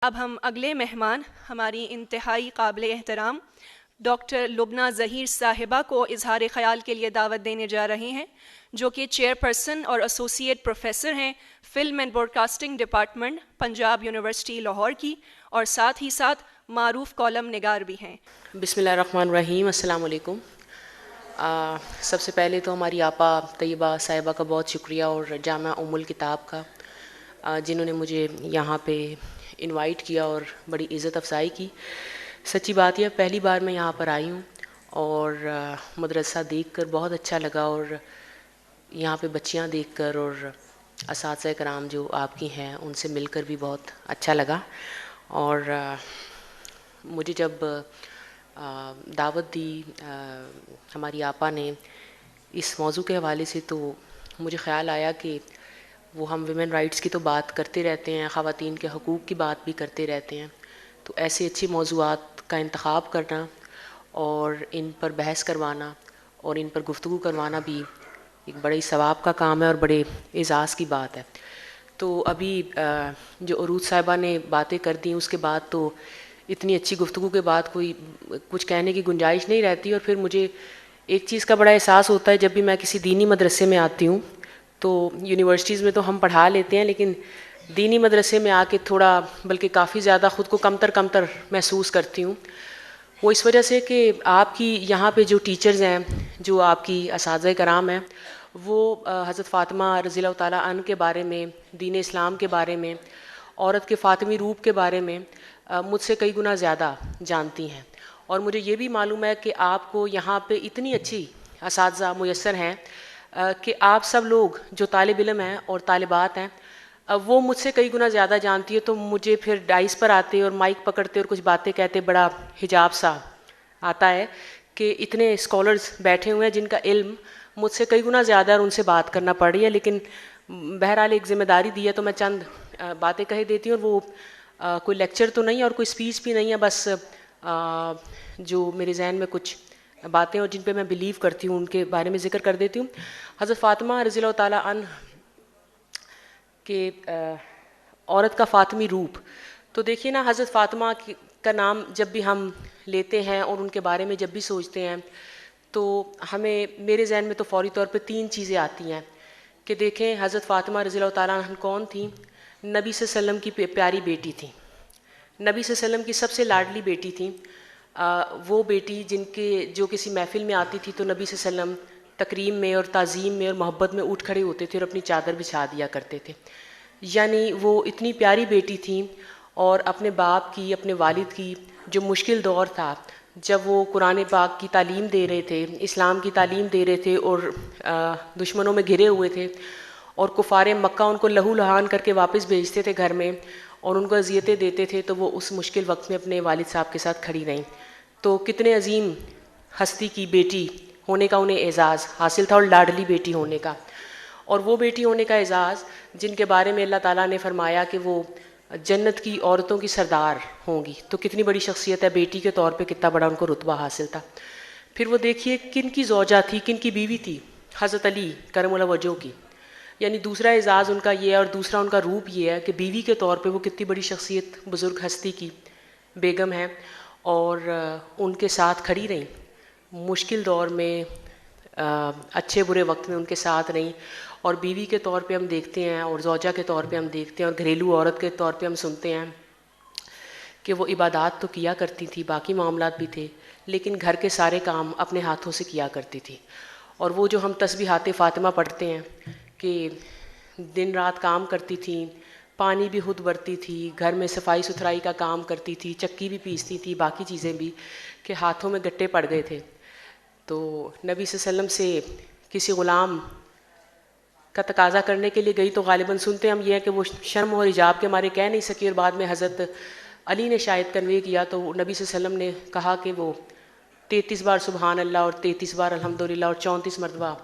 اب ہم اگلے مہمان ہماری انتہائی قابل احترام ڈاکٹر لبنہ ظہیر صاحبہ کو اظہار خیال کے لیے دعوت دینے جا رہے ہیں، جو کہ چیئرپرسن اور ایسوسیٹ پروفیسر ہیں film and broadcasting department Punjab university Lahore کی، اور ساتھ ہی ساتھ معروف کالم نگار بھی ہیں۔ بسم اللہ الرحمن الرحیم۔ السلام علیکم۔ سب سے پہلے تو ہماری آپا طیبہ صاحبہ کا بہت شکریہ، اور جامعہ ام الکتاب کا، جنہوں نے مجھے یہاں پہ انوائٹ کیا اور بڑی عزت افزائی کی۔ سچی بات یہ پہلی بار میں یہاں پر آئی ہوں، اور مدرسہ دیکھ کر بہت اچھا لگا، اور یہاں پہ بچیاں دیکھ کر اور اساتذہ کرام جو آپ کی ہیں ان سے مل کر بھی بہت اچھا لگا۔ اور مجھے جب دعوت دی ہماری آپا نے اس موضوع کے حوالے سے، تو مجھے خیال آیا کہ وہ ہم ویمن رائٹس کی تو بات کرتے رہتے ہیں، خواتین کے حقوق کی بات بھی کرتے رہتے ہیں، تو ایسے اچھے موضوعات کا انتخاب کرنا اور ان پر بحث کروانا اور ان پر گفتگو کروانا بھی ایک بڑے ثواب کا کام ہے اور بڑے اعزاز کی بات ہے۔ تو ابھی جو عروج صاحبہ نے باتیں کر دیں، اس کے بعد تو اتنی اچھی گفتگو کے بعد کوئی کچھ کہنے کی گنجائش نہیں رہتی۔ اور پھر مجھے ایک چیز کا بڑا احساس ہوتا ہے، جب بھی میں کسی دینی مدرسے میں آتی ہوں، تو یونیورسٹیز میں تو ہم پڑھا لیتے ہیں، لیکن دینی مدرسے میں آ کے تھوڑا بلکہ کافی زیادہ خود کو کمتر محسوس کرتی ہوں۔ وہ اس وجہ سے کہ آپ کی یہاں پہ جو ٹیچرز ہیں، جو آپ کی اساتذہ کرام ہیں، وہ حضرت فاطمہ رضی اللہ تعالیٰ عنہ کے بارے میں، دین اسلام کے بارے میں، عورت کے فاطمی روپ کے بارے میں مجھ سے کئی گنا زیادہ جانتی ہیں۔ اور مجھے یہ بھی معلوم ہے کہ آپ کو یہاں پہ اتنی اچھی اساتذہ میسر ہیں کہ آپ سب لوگ جو طالب علم ہیں اور طالبات ہیں، وہ مجھ سے کئی گنا زیادہ جانتی ہے۔ تو مجھے پھر ڈائس پر آتے اور مائک پکڑتے اور کچھ باتیں کہتے بڑا حجاب سا آتا ہے کہ اتنے اسکالرز بیٹھے ہوئے ہیں جن کا علم مجھ سے کئی گنا زیادہ ہے، اور ان سے بات کرنا پڑ رہی ہے۔ لیکن بہرحال ایک ذمہ داری دی ہے تو میں چند باتیں کہہ دیتی ہوں، اور وہ کوئی لیکچر تو نہیں ہے اور کوئی اسپیچ بھی نہیں ہے، بس جو میرے ذہن میں کچھ باتیں اور جن پہ میں بلیو کرتی ہوں ان کے بارے میں ذکر کر دیتی ہوں۔ حضرت فاطمہ رضی اللہ تعالیٰ عنہ کہ عورت کا فاطمی روپ، تو دیکھیے نا، حضرت فاطمہ کا نام جب بھی ہم لیتے ہیں اور ان کے بارے میں جب بھی سوچتے ہیں، تو ہمیں میرے ذہن میں تو فوری طور پہ تین چیزیں آتی ہیں کہ دیکھیں حضرت فاطمہ رضی اللہ تعالیٰ عنہ کون تھیں۔ نبی صلی اللہ علیہ وسلم کی پیاری بیٹی تھیں، نبی صلی اللہ علیہ وسلم کی سب سے لاڈلی بیٹی تھیں۔ وہ بیٹی جو کسی محفل میں آتی تھی تو نبی صلی اللہ علیہ وسلم تکریم میں اور تعظیم میں اور محبت میں اٹھ کھڑے ہوتے تھے اور اپنی چادر بچھا دیا کرتے تھے۔ یعنی وہ اتنی پیاری بیٹی تھیں، اور اپنے باپ کی، اپنے والد کی جو مشکل دور تھا، جب وہ قرآن پاک کی تعلیم دے رہے تھے، اسلام کی تعلیم دے رہے تھے، اور دشمنوں میں گھرے ہوئے تھے، اور کفار مکہ ان کو لہو لہان کر کے واپس بھیجتے تھے گھر میں اور ان کو اذیتیں دیتے تھے، تو وہ اس مشکل وقت میں اپنے والد صاحب کے ساتھ کھڑی رہیں۔ تو کتنے عظیم ہستی کی بیٹی ہونے کا انہیں اعزاز حاصل تھا، اور لاڈلی بیٹی ہونے کا، اور وہ بیٹی ہونے کا اعزاز جن کے بارے میں اللہ تعالیٰ نے فرمایا کہ وہ جنت کی عورتوں کی سردار ہوں گی۔ تو کتنی بڑی شخصیت ہے، بیٹی کے طور پہ کتنا بڑا ان کو رتبہ حاصل تھا۔ پھر وہ دیکھیے کن کی زوجہ تھی، کن کی بیوی تھی، حضرت علی کرم اللہ وجہہ کی۔ یعنی دوسرا اعزاز ان کا یہ ہے، اور دوسرا ان کا روپ یہ ہے کہ بیوی کے طور پہ وہ کتنی بڑی شخصیت، بزرگ ہستی کی بیگم ہے، اور ان کے ساتھ کھڑی رہیں مشکل دور میں، اچھے برے وقت میں ان کے ساتھ رہیں۔ اور بیوی کے طور پہ ہم دیکھتے ہیں، اور زوجہ کے طور پہ ہم دیکھتے ہیں، اور گھریلو عورت کے طور پہ ہم سنتے ہیں کہ وہ عبادات تو کیا کرتی تھی، باقی معاملات بھی تھے، لیکن گھر کے سارے کام اپنے ہاتھوں سے کیا کرتی تھی۔ اور وہ جو ہم تسبیحات فاطمہ پڑھتے ہیں کہ دن رات کام کرتی تھیں، پانی بھی خود بھرتی تھی، گھر میں صفائی ستھرائی کا کام کرتی تھی، چکی بھی پیستی تھی، باقی چیزیں بھی، کہ ہاتھوں میں گٹے پڑ گئے تھے۔ تو نبی صلی اللہ علیہ وسلم سے کسی غلام کا تقاضا کرنے کے لیے گئی تو غالباً سنتے ہم یہ ہے کہ وہ شرم اور حجاب کے مارے کہہ نہیں سکی، اور بعد میں حضرت علی نے شاید کنوے کیا، تو نبی صلی اللہ علیہ وسلم نے کہا کہ وہ 33 بار سبحان اللہ اور 33 بار الحمدللہ اور 34 مرتبہ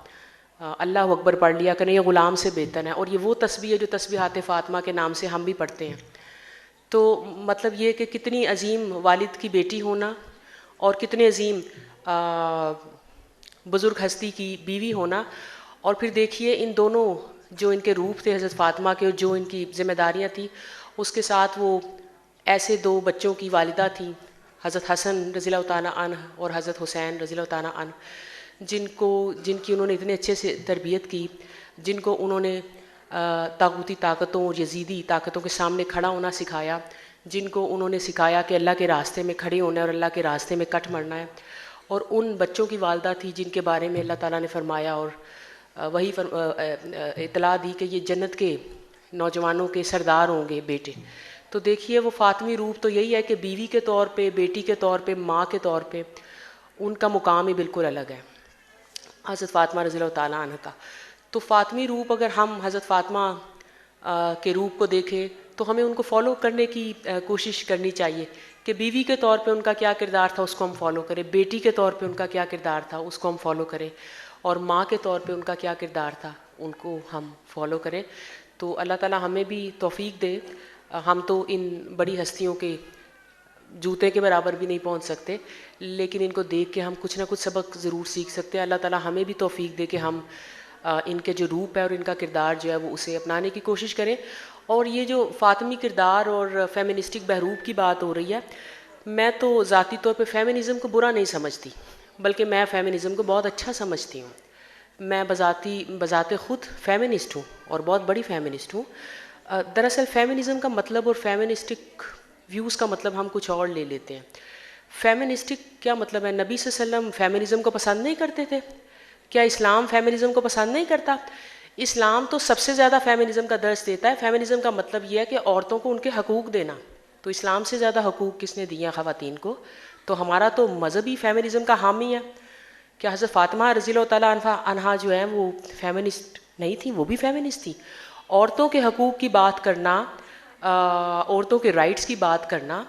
اللہ اکبر پڑھ لیا کریں، یہ غلام سے بہتر ہے۔ اور یہ وہ تسبیح ہے جو تسبیحات فاطمہ کے نام سے ہم بھی پڑھتے ہیں۔ تو مطلب یہ کہ کتنی عظیم والد کی بیٹی ہونا، اور کتنے عظیم بزرگ ہستی کی بیوی ہونا، اور پھر دیکھیے ان دونوں جو ان کے روپ تھے حضرت فاطمہ کے، اور جو ان کی ذمہ داریاں تھیں، اس کے ساتھ وہ ایسے دو بچوں کی والدہ تھیں، حضرت حسن رضی اللہ تعالیٰ عنہ اور حضرت حسین رضی اللہ تعالیٰ عنہ، جن کی انہوں نے اتنے اچھے سے تربیت کی، جن کو انہوں نے طاغوتی طاقتوں اور یزیدی طاقتوں کے سامنے کھڑا ہونا سکھایا، جن کو انہوں نے سکھایا کہ اللہ کے راستے میں کھڑے ہونا ہے اور اللہ کے راستے میں کٹ مرنا ہے. اور ان بچوں کی والدہ تھی جن کے بارے میں اللہ تعالیٰ نے فرمایا اور وہی اطلاع دی کہ یہ جنت کے نوجوانوں کے سردار ہوں گے بیٹے. تو دیکھیے وہ فاطمی روپ تو یہی ہے کہ بیوی کے طور پہ، بیٹی کے طور پہ، ماں کے طور پہ ان کا مقام ہی بالکل الگ ہے حضرت فاطمہ رضی اللہ تعالیٰ عنہ کا. تو فاطمی روپ اگر ہم حضرت فاطمہ کے روپ کو دیکھیں تو ہمیں ان کو فالو کرنے کی کوشش کرنی چاہیے کہ بیوی کے طور پہ ان کا کیا کردار تھا اس کو ہم فالو کریں، بیٹی کے طور پہ ان کا کیا کردار تھا اس کو ہم فالو کریں، اور ماں کے طور پہ ان کا کیا کردار تھا ان کو ہم فالو کریں. تو اللہ تعالیٰ ہمیں بھی توفیق دے. ہم تو ان بڑی ہستیوں کے جوتے کے برابر بھی نہیں پہنچ سکتے، لیکن ان کو دیکھ کے ہم کچھ نہ کچھ سبق ضرور سیکھ سکتے ہیں. اللہ تعالیٰ ہمیں بھی توفیق دے کہ ہم ان کے جو روپ ہے اور ان کا کردار جو ہے وہ اسے اپنانے کی کوشش کریں. اور یہ جو فاطمی کردار اور فیمنسٹک بحروب کی بات ہو رہی ہے، میں تو ذاتی طور پہ فیمنزم کو برا نہیں سمجھتی، بلکہ میں فیمنزم کو بہت اچھا سمجھتی ہوں. میں بذات خود فیمنسٹ ہوں اور بہت بڑی فیمنسٹ ہوں. دراصل فیمنزم کا مطلب اور فیمنسٹک ویوز کا مطلب ہم کچھ اور لے لیتے ہیں. فیمنسٹک کیا مطلب ہے؟ نبی صلی اللہ علیہ وسلم فیمنزم کو پسند نہیں کرتے تھے؟ کیا اسلام فیمنزم کو پسند نہیں کرتا؟ اسلام تو سب سے زیادہ فیمنزم کا درس دیتا ہے. فیمنزم کا مطلب یہ ہے کہ عورتوں کو ان کے حقوق دینا. تو اسلام سے زیادہ حقوق کس نے دیے ہیں خواتین کو؟ تو ہمارا تو مذہبی فیمنزم کا حامی ہے. کیا حضرت فاطمہ رضی اللہ تعالیٰ عنہا جو ہیں وہ فیمنسٹ نہیں تھیں؟ وہ بھی فیمنسٹ تھیں. عورتوں کے حقوق کی بات کرنا، عورتوں کے رائٹس کی بات کرنا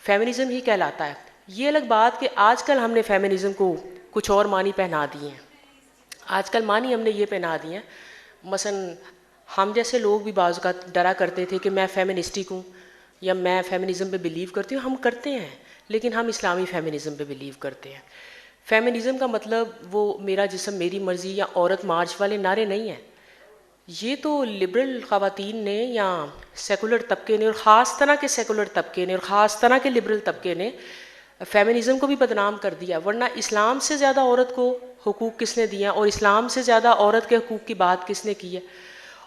فیمنزم ہی کہلاتا ہے. یہ الگ بات کہ آج کل ہم نے فیمنزم کو کچھ اور معنی پہنا دیے ہیں. آج کل معنی ہم نے یہ پہنا دیے ہیں، مثلا ہم جیسے لوگ بھی بعض اوقات ڈرا کرتے تھے کہ میں فیمنسٹک ہوں یا میں فیمنزم پہ بلیو کرتی ہوں. ہم کرتے ہیں، لیکن ہم اسلامی فیمنزم پہ بلیو کرتے ہیں. فیمنزم کا مطلب وہ میرا جسم میری مرضی یا عورت مارچ والے نعرے نہیں ہیں. یہ تو لبرل خواتین نے یا سیکولر طبقے نے، اور خاص طرح کے سیکولر طبقے نے اور خاص طرح کے لبرل طبقے نے فیمنزم کو بھی بدنام کر دیا. ورنہ اسلام سے زیادہ عورت کو حقوق کس نے دیا اور اسلام سے زیادہ عورت کے حقوق کی بات کس نے کی ہے؟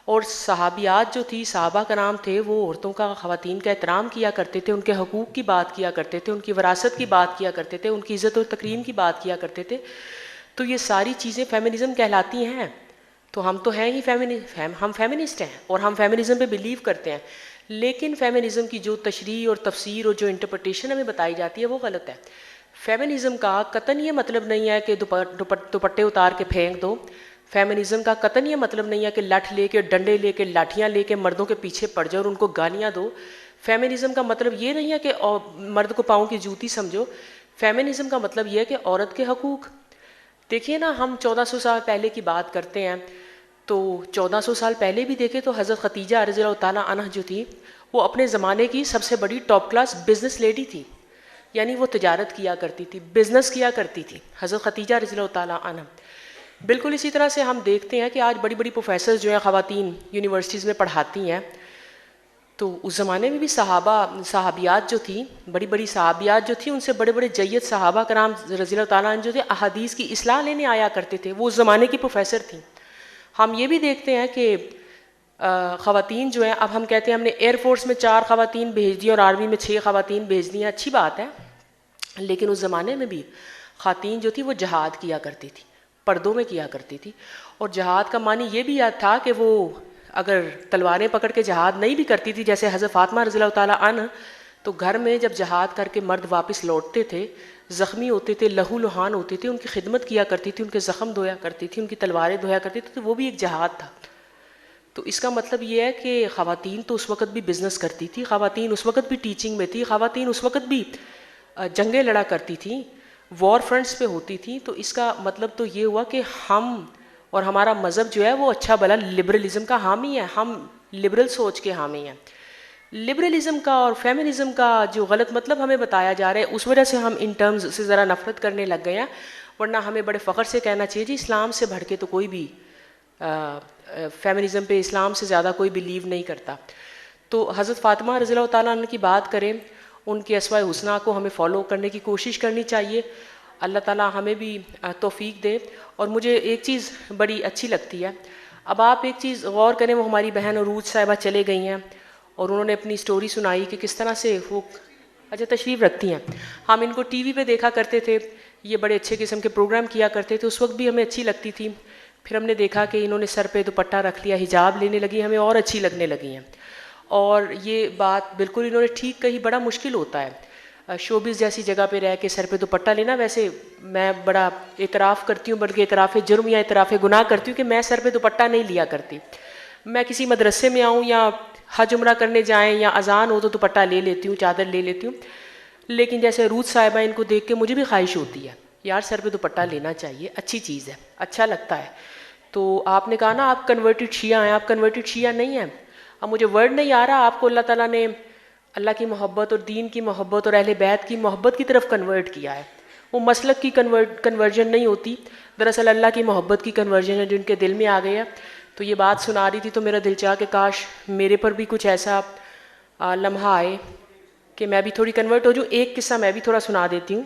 اور صحابیات جو تھی، صحابہ کرام تھے، وہ عورتوں کا، خواتین کا احترام کیا کرتے تھے، ان کے حقوق کی بات کیا کرتے تھے، ان کی وراثت کی بات کیا کرتے تھے، ان کی عزت و تکریم کی بات کیا کرتے تھے. تو یہ ساری چیزیں فیمنزم کہلاتی ہیں. تو ہم تو ہیں ہی ہم فیمنسٹ ہیں اور ہم فیمنزم پہ بلیو کرتے ہیں. لیکن فیمنزم کی جو تشریح اور تفسیر اور جو انٹرپریٹیشن ہمیں بتائی جاتی ہے وہ غلط ہے. فیمنزم کا قطعاً یہ مطلب نہیں ہے کہ دوپٹے اتار کے پھینک دو. فیمنزم کا قطعاً یہ مطلب نہیں ہے کہ لٹھ لے کے، ڈنڈے لے کے، لاٹھیاں لے کے مردوں کے پیچھے پڑ جاؤ اور ان کو گالیاں دو. فیمنزم کا مطلب یہ نہیں ہے کہ مرد کو پاؤں کی جوتی سمجھو. فیمنزم کا مطلب یہ ہے کہ عورت کے حقوق. دیکھیے نا، ہم 1400 سال پہلے کی بات کرتے ہیں تو 1400 سال پہلے بھی دیکھیں تو حضرت خدیجہ رضی اللہ تعالیٰ عنہ جو تھی وہ اپنے زمانے کی سب سے بڑی ٹاپ کلاس بزنس لیڈی تھی. یعنی وہ تجارت کیا کرتی تھی، بزنس کیا کرتی تھی حضرت خدیجہ رضی اللہ تعالیٰ عنہ. بالکل اسی طرح سے ہم دیکھتے ہیں کہ آج بڑی بڑی پروفیسر جو ہیں خواتین یونیورسٹیز میں پڑھاتی ہیں. تو اس زمانے میں بھی صحابیات جو تھیں، بڑی بڑی صحابیات جو تھیں، ان سے بڑے بڑے جید صحابہ کرام رضی اللہ تعالیٰ عنہ جو تھے احادیث کی اصلاح لینے آیا کرتے تھے. وہ اس زمانے کی پروفیسر تھیں. ہم یہ بھی دیکھتے ہیں کہ خواتین جو ہیں، اب ہم کہتے ہیں ہم نے ایئر فورس میں 4 خواتین بھیج دی اور آرمی میں 6 خواتین بھیج دی ہیں. اچھی بات ہے، لیکن اس زمانے میں بھی خواتین جو تھی وہ جہاد کیا کرتی تھی، پردوں میں کیا کرتی تھی. اور جہاد کا معنی یہ بھی یاد تھا کہ وہ اگر تلواریں پکڑ کے جہاد نہیں بھی کرتی تھی جیسے حضرت فاطمہ رضی اللہ تعالیٰ عنہ، تو گھر میں جب جہاد کر کے مرد واپس لوٹتے تھے، زخمی ہوتے تھے، لہو لہان ہوتے تھے، ان کی خدمت کیا کرتی تھی، ان کے زخم دھویا کرتی تھی، ان کی تلواریں دھویا کرتی تھی. تو وہ بھی ایک جہاد تھا. تو اس کا مطلب یہ ہے کہ خواتین تو اس وقت بھی بزنس کرتی تھی، خواتین اس وقت بھی ٹیچنگ میں تھی، خواتین اس وقت بھی جنگیں لڑا کرتی تھیں، وار فرنٹس پہ ہوتی تھیں. تو اس کا مطلب تو یہ ہوا کہ ہم اور ہمارا مذہب جو ہے وہ اچھا بھلا لبرلزم کا حامی ہے. ہم لبرل سوچ کے حامی ہیں. لبرلزم کا اور فیمنزم کا جو غلط مطلب ہمیں بتایا جا رہا ہے، اس وجہ سے ہم ان ٹرمز سے ذرا نفرت کرنے لگ گئے ہیں. ورنہ ہمیں بڑے فخر سے کہنا چاہیے جی اسلام سے بڑھ کے تو کوئی بھی فیمنزم پہ اسلام سے زیادہ کوئی بلیو نہیں کرتا. تو حضرت فاطمہ رضی اللہ تعالیٰ عنہ کی بات کریں، ان کے اسماء حسنیٰ کو ہمیں فالو کرنے کی کوشش کرنی چاہیے. اللہ تعالیٰ ہمیں بھی توفیق دے. اور مجھے ایک چیز بڑی اچھی لگتی ہے، اب آپ ایک چیز غور کریں، وہ ہماری بہن عروج صاحبہ چلے گئی ہیں اور انہوں نے اپنی سٹوری سنائی کہ کس طرح سے وہ اچھا تشریف رکھتی ہیں. ہم ان کو ٹی وی پہ دیکھا کرتے تھے، یہ بڑے اچھے قسم کے پروگرام کیا کرتے تھے، اس وقت بھی ہمیں اچھی لگتی تھی. پھر ہم نے دیکھا کہ انہوں نے سر پہ دوپٹہ رکھ لیا، حجاب لینے لگی، ہمیں اور اچھی لگنے لگی ہیں. اور یہ بات بالکل انہوں نے ٹھیک کہی، بڑا مشکل ہوتا ہے شوبز جیسی جگہ پہ رہ کے سر پہ دوپٹہ لینا. ویسے میں بڑا اعتراف کرتی ہوں، بلکہ اعتراف جرم یا اعتراف گناہ کرتی ہوں کہ میں سر پہ دوپٹہ نہیں لیا کرتی. میں کسی مدرسے میں آؤں یا حج عمرہ کرنے جائیں یا اذان ہو تو دوپٹہ لے لیتی ہوں، چادر لے لیتی ہوں. لیکن جیسے عروج صاحبہ، ان کو دیکھ کے مجھے بھی خواہش ہوتی ہے یار سر پہ دوپٹہ لینا چاہیے، اچھی چیز ہے، اچھا لگتا ہے. تو آپ نے کہا نا آپ کنورٹڈ شیعہ ہیں، آپ کنورٹڈ شیعہ نہیں ہیں. اب مجھے ورڈ نہیں آ رہا، آپ کو اللہ تعالیٰ نے اللہ کی محبت اور دین کی محبت اور اہل بیت کی محبت کی طرف کنورٹ کیا ہے. وہ مسلک کی کنورژن نہیں ہوتی، دراصل اللہ کی محبت کی کنورژن ہے جو ان کے دل میں آ گئی ہے. تو یہ بات سنا رہی تھی تو میرا دل چاہ کہ کاش میرے پر بھی کچھ ایسا لمحہ آئے کہ میں بھی تھوڑی کنورٹ ہو جاؤں. ایک قصہ میں بھی تھوڑا سنا دیتی ہوں.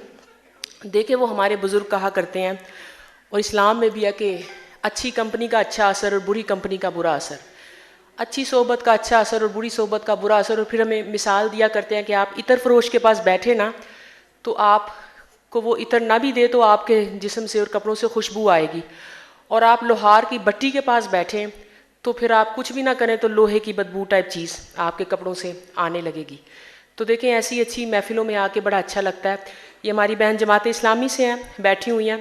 دیکھیں وہ ہمارے بزرگ کہا کرتے ہیں، اور اسلام میں بھی ہے کہ اچھی کمپنی کا اچھا اثر اور بری کمپنی کا برا اثر، اچھی صحبت کا اچھا اثر اور بری صحبت کا برا اثر. اور پھر ہمیں مثال دیا کرتے ہیں کہ آپ عطر فروش کے پاس بیٹھے نا تو آپ کو وہ عطر نہ بھی دے تو آپ کے جسم سے اور کپڑوں سے خوشبو آئے گی، اور آپ لوہار کی بٹی کے پاس بیٹھیں تو پھر آپ کچھ بھی نہ کریں تو لوہے کی بدبو ٹائپ چیز آپ کے کپڑوں سے آنے لگے گی. تو دیکھیں ایسی اچھی محفلوں میں آ کے بڑا اچھا لگتا ہے. یہ ہماری بہن جماعت اسلامی سے ہیں، بیٹھی ہوئی ہیں.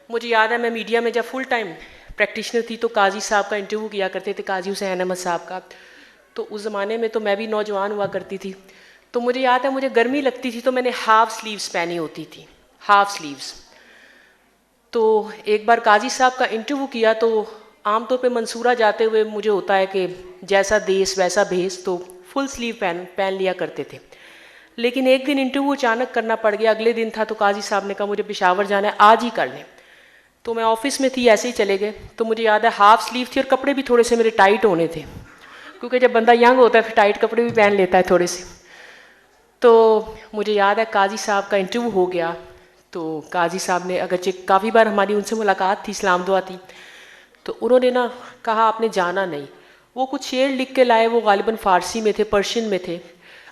مجھے یاد ہے میں میڈیا میں جب فل ٹائم پریکٹیشنر تھی تو قاضی صاحب کا انٹرویو کیا کرتے تھے، قاضی حسین احمد صاحب کا. تو اس زمانے میں تو میں بھی نوجوان ہوا کرتی تھی. تو مجھے یاد ہے مجھے گرمی لگتی تھی تو میں نے ہاف سلیوز پہنی ہوتی تھی، ہاف سلیوز. تو ایک بار قاضی صاحب کا انٹرویو کیا تو عام طور پہ منصورہ جاتے ہوئے مجھے ہوتا ہے کہ جیسا دیس ویسا بھیس، تو فل سلیو پہن لیا کرتے تھے. لیکن ایک دن انٹرویو اچانک کرنا پڑ گیا، اگلے دن تھا تو قاضی صاحب نے کہا مجھے پشاور جانا ہے، آج ہی کر لیں. تو میں آفس میں تھی، ایسے ہی چلے گئے. تو مجھے یاد ہے ہاف سلیو تھی اور کپڑے بھی تھوڑے سے میرے ٹائٹ ہونے تھے، کیونکہ جب بندہ ینگ ہوتا ہے پھر ٹائٹ کپڑے بھی پہن لیتا ہے تھوڑے سے. تو مجھے یاد ہے قاضی صاحب کا انٹرویو ہو گیا. تو قاضی صاحب نے، اگرچہ کافی بار ہماری ان سے ملاقات تھی، اسلام دعا تھی، تو انہوں نے نا کہا آپ نے جانا نہیں. وہ کچھ شعر لکھ کے لائے، وہ غالباً فارسی میں تھے، پرشین میں تھے،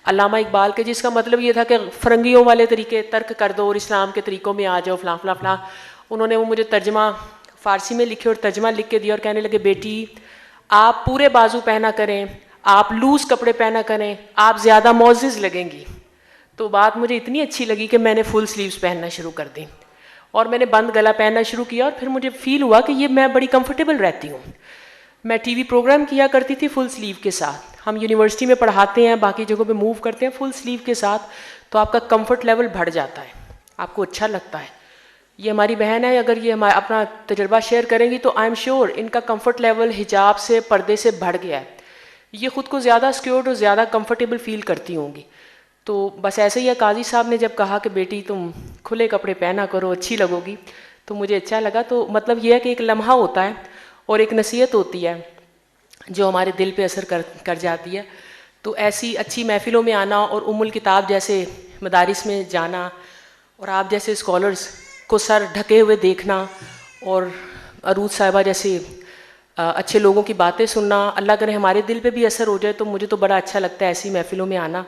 علامہ اقبال کے، جس کا مطلب یہ تھا کہ فرنگیوں والے طریقے ترک کر دو اور اسلام کے طریقوں میں آ جاؤ، فلاں فلاں فلاں. انہوں نے وہ مجھے ترجمہ فارسی میں لکھے اور ترجمہ لکھ کے دیا اور کہنے لگے بیٹی آپ پورے بازو پہنا کریں، آپ لوز کپڑے پہنا کریں، آپ زیادہ معزز لگیں گی. تو بات مجھے اتنی اچھی لگی کہ میں نے فل سلیوز پہننا شروع کر دی اور میں نے بند گلا پہننا شروع کیا. اور پھر مجھے فیل ہوا کہ یہ میں بڑی کمفرٹیبل رہتی ہوں. میں ٹی وی پروگرام کیا کرتی تھی فل سلیو کے ساتھ، ہم یونیورسٹی میں پڑھاتے ہیں، باقی جگہوں پہ موو کرتے ہیں فل سلیو کے ساتھ، تو آپ کا کمفرٹ لیول بڑھ جاتا ہے، آپ کو اچھا لگتا ہے. یہ ہماری بہن ہے، اگر یہ ہمارا اپنا تجربہ شیئر کریں گی تو آئی ایم شیور ان کا کمفرٹ لیول حجاب سے، پردے سے بڑھ گیا ہے. یہ خود کو زیادہ سیکیورڈ اور زیادہ کمفرٹیبل فیل کرتی ہوں گی. تو بس ایسے ہی ہے، قاضی صاحب نے جب کہا کہ بیٹی تم کھلے کپڑے پہنا کرو، اچھی لگو گی، تو مجھے اچھا لگا. تو مطلب یہ ہے کہ ایک لمحہ ہوتا ہے اور ایک نصیحت ہوتی ہے جو ہمارے دل پہ اثر کر جاتی ہے. تو ایسی اچھی محفلوں میں آنا اور الکتاب جیسے مدارس میں جانا اور آپ جیسے اسکالرس کو سر ڈھکے ہوئے دیکھنا اور عروج صاحبہ جیسے اچھے لوگوں کی باتیں سننا، اللہ کرے ہمارے دل پہ بھی اثر ہو جائے. تو مجھے تو بڑا اچھا لگتا ہے ایسی محفلوں میں آنا.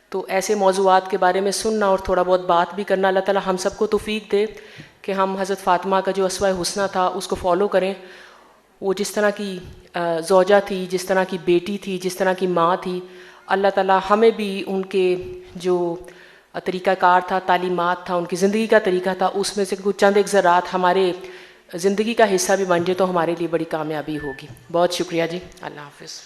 تو ایسے موضوعات کے بارے میں سننا اور تھوڑا بہت بات بھی کرنا. اللہ تعالیٰ ہم سب کو توفیق دے کہ ہم حضرت فاطمہ کا جو اسوہ حسنہ تھا اس کو فالو کریں. وہ جس طرح کی زوجہ تھی، جس طرح کی بیٹی تھی، جس طرح کی ماں تھی، اللہ تعالیٰ ہمیں بھی ان کے جو طریقہ کار تھا، تعلیمات تھا، ان کی زندگی کا طریقہ تھا، اس میں سے کچھ چند ایک ذرات ہمارے زندگی کا حصہ بھی بن جائے تو ہمارے لیے بڑی کامیابی ہوگی. بہت شکریہ جی. اللہ حافظ.